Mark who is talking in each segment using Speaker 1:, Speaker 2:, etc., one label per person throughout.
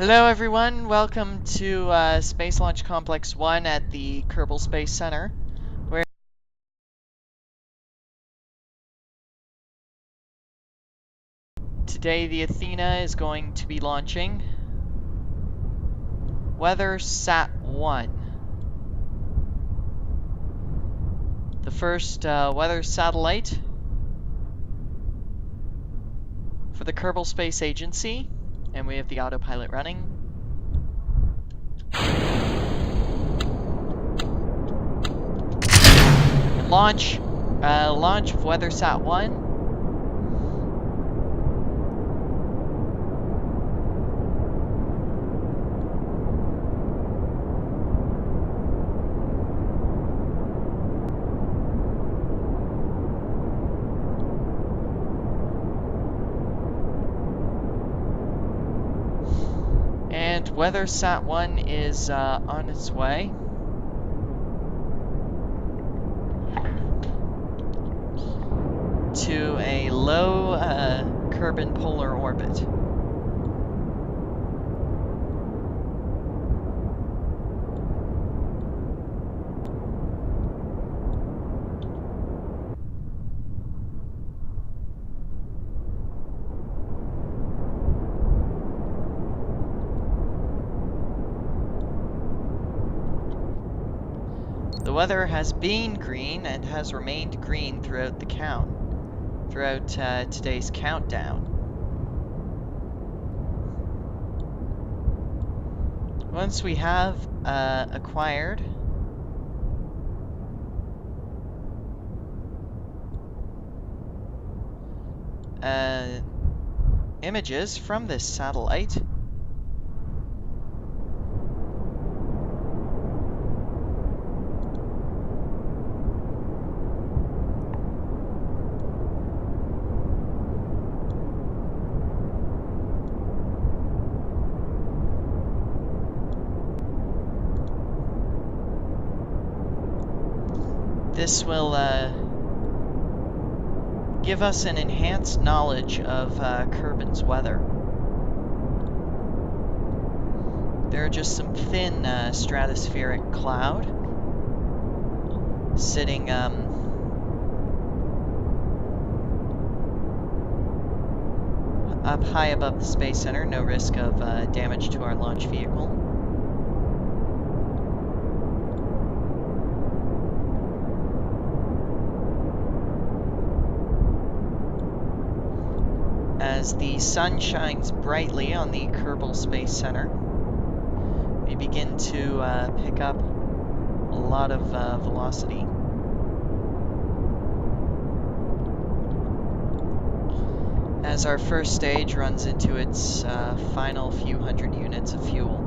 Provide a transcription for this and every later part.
Speaker 1: Hello everyone, welcome to Space Launch Complex 1 at the Kerbal Space Center, where today the Athena is going to be launching Weathersat 1, the first weather satellite for the Kerbal Space Agency, and we have the autopilot running. Launch of Weathersat 1. And Weathersat 1 is on its way. To a low Kerbin polar orbit. The weather has been green and has remained green throughout the throughout today's countdown. Once we have acquired images from this satellite, this will give us an enhanced knowledge of Kerbin's weather. There are just some thin stratospheric cloud sitting up high above the Space Center. No risk of damage to our launch vehicle. As the sun shines brightly on the Kerbal Space Center, we begin to pick up a lot of velocity. As our first stage runs into its final few hundred units of fuel.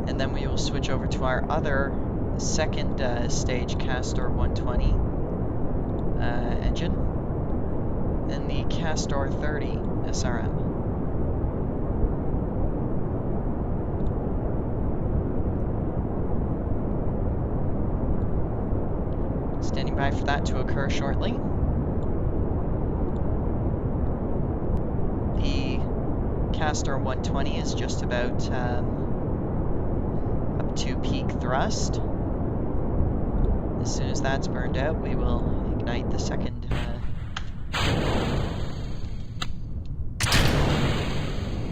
Speaker 1: And then we will switch over to our other second stage Castor 120 engine. And the Castor 30 SRM. Standing by for that to occur shortly. The Castor 120 is just about up to peak thrust. As soon as that's burned out, we will ignite the second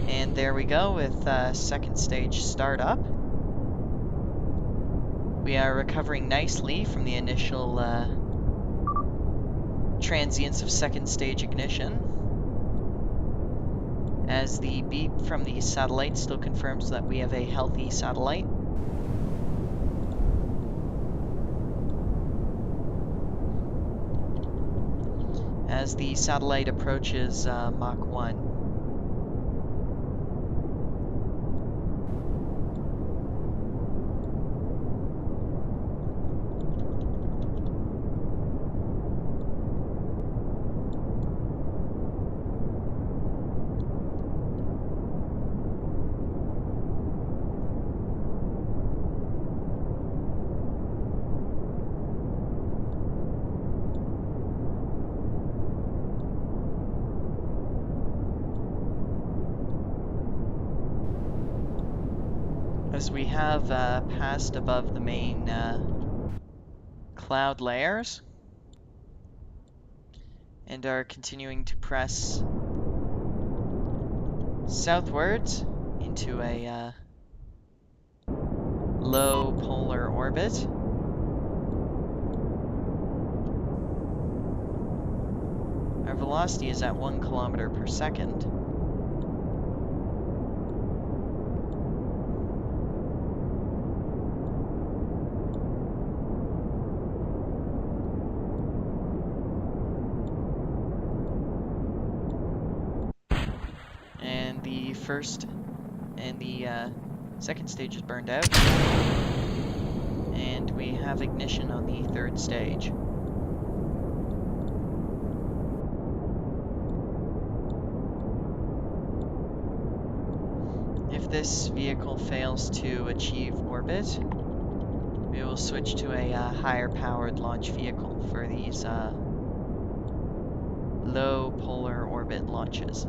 Speaker 1: and there we go with second stage startup. We are recovering nicely from the initial transients of second stage ignition, as the beep from the satellite still confirms that we have a healthy satellite. As the satellite approaches Mach 1. as we have passed above the main cloud layers and are continuing to press southwards into a low polar orbit. Our velocity is at 1 kilometer per second. And the first and the second stage is burned out. And we have ignition on the third stage. If this vehicle fails to achieve orbit, we will switch to a higher powered launch vehicle for these low polar orbit launches.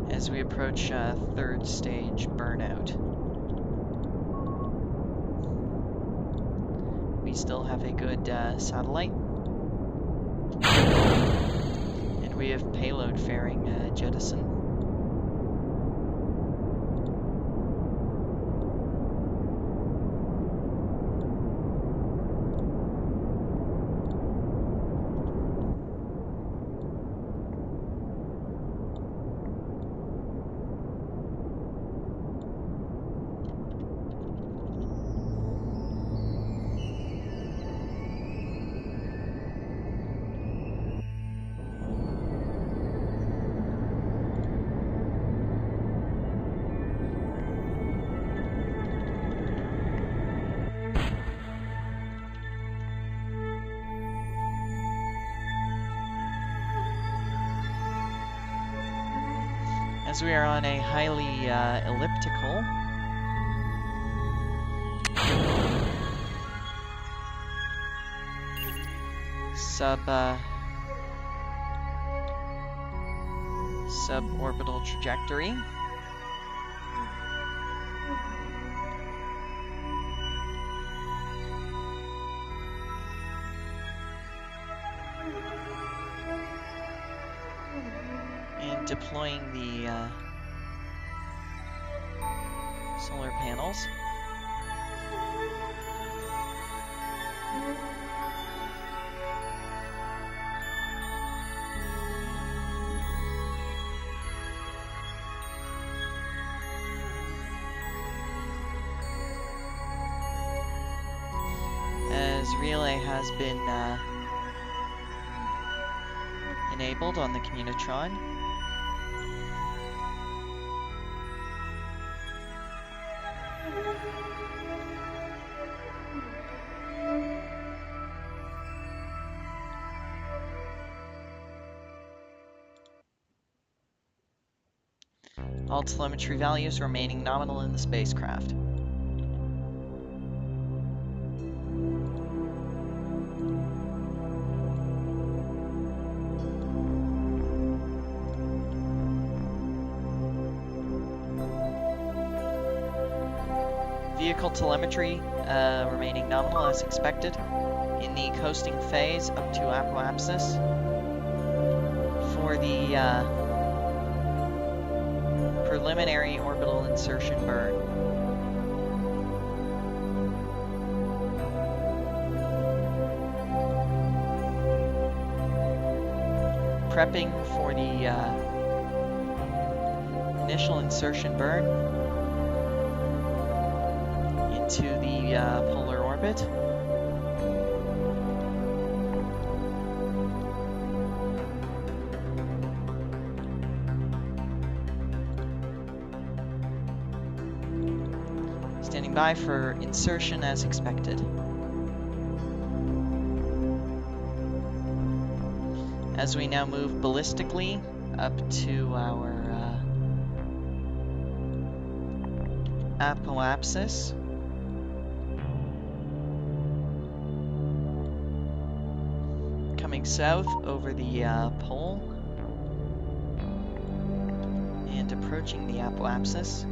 Speaker 1: As we approach third stage burnout. We still have a good satellite. And we have payload fairing jettison. As we are on a highly elliptical suborbital trajectory. And deploying the solar panels. As relay has been enabled on the Communitron. All telemetry values remaining nominal in the spacecraft. Vehicle telemetry remaining nominal as expected. In the coasting phase up to apoapsis. For the preliminary orbital insertion burn. Prepping for the initial insertion burn into the polar orbit. Standing by for insertion as expected. As we now move ballistically up to our apoapsis. Coming south over the pole and approaching the apoapsis.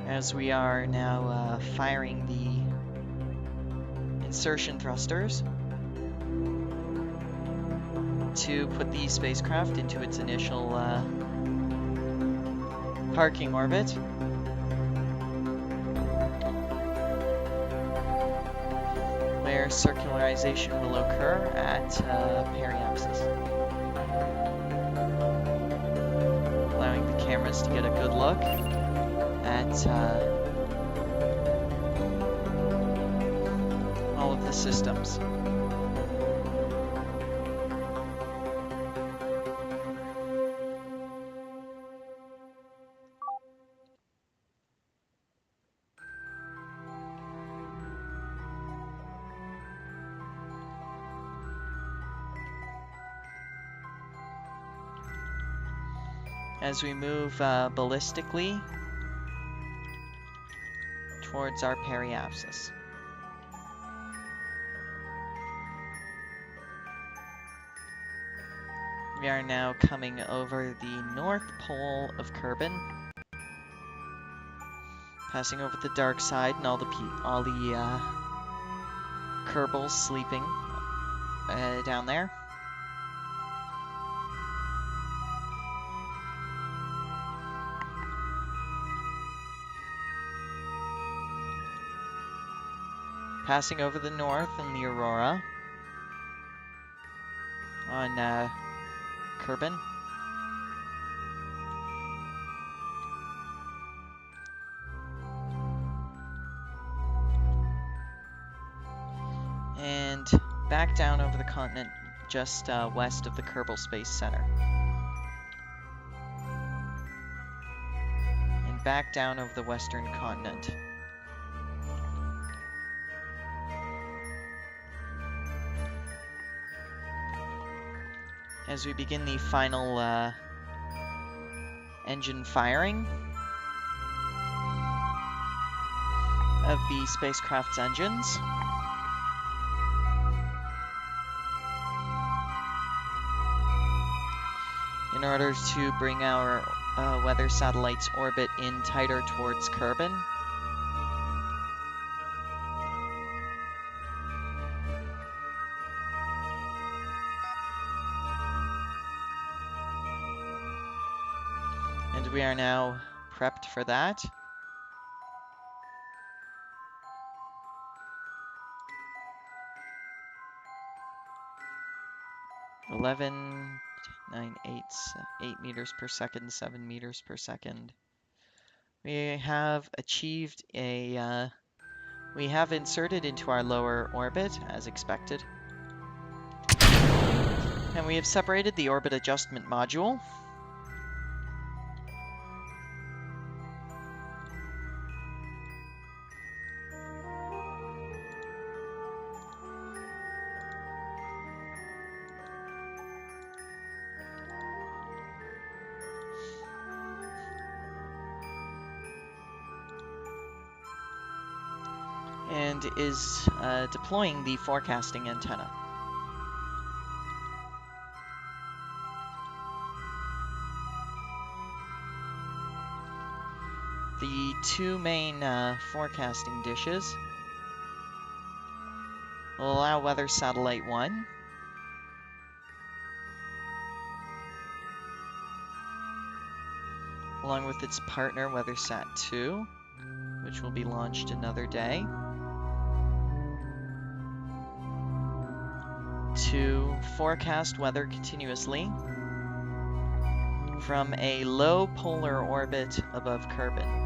Speaker 1: As we are now firing the insertion thrusters to put the spacecraft into its initial parking orbit. Where circularization will occur at periapsis. Allowing the cameras to get a good look at all of the systems. As we move ballistically towards our periapsis. We are now coming over the north pole of Kerbin, passing over the dark side and all the Kerbals sleeping down there. Passing over the north and the Aurora on Kerbin. And back down over the continent just west of the Kerbal Space Center. And back down over the western continent. As we begin the final engine firing of the spacecraft's engines. In order to bring our weather satellite's orbit in tighter towards Kerbin. And we are now prepped for that. (11, 9, 8 meters per second, 7 meters per second). We have achieved a, we have inserted into our lower orbit as expected. And we have separated the orbit adjustment module. And is deploying the forecasting antenna. The two main forecasting dishes will allow Weather Satellite 1 along with its partner Weathersat 2, which will be launched another day, to forecast weather continuously from a low polar orbit above Kerbin.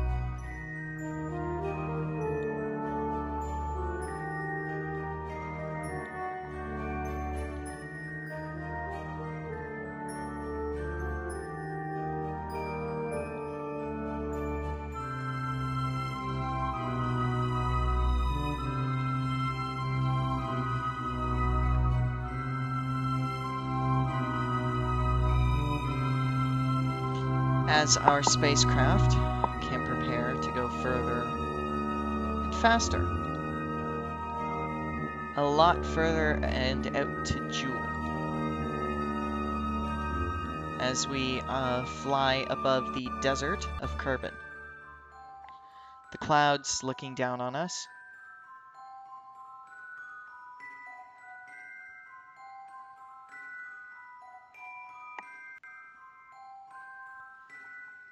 Speaker 1: as our spacecraft can prepare to go further and faster. A lot further and out to Joule as we fly above the desert of Kerbin. The clouds looking down on us.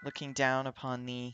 Speaker 1: Looking down upon the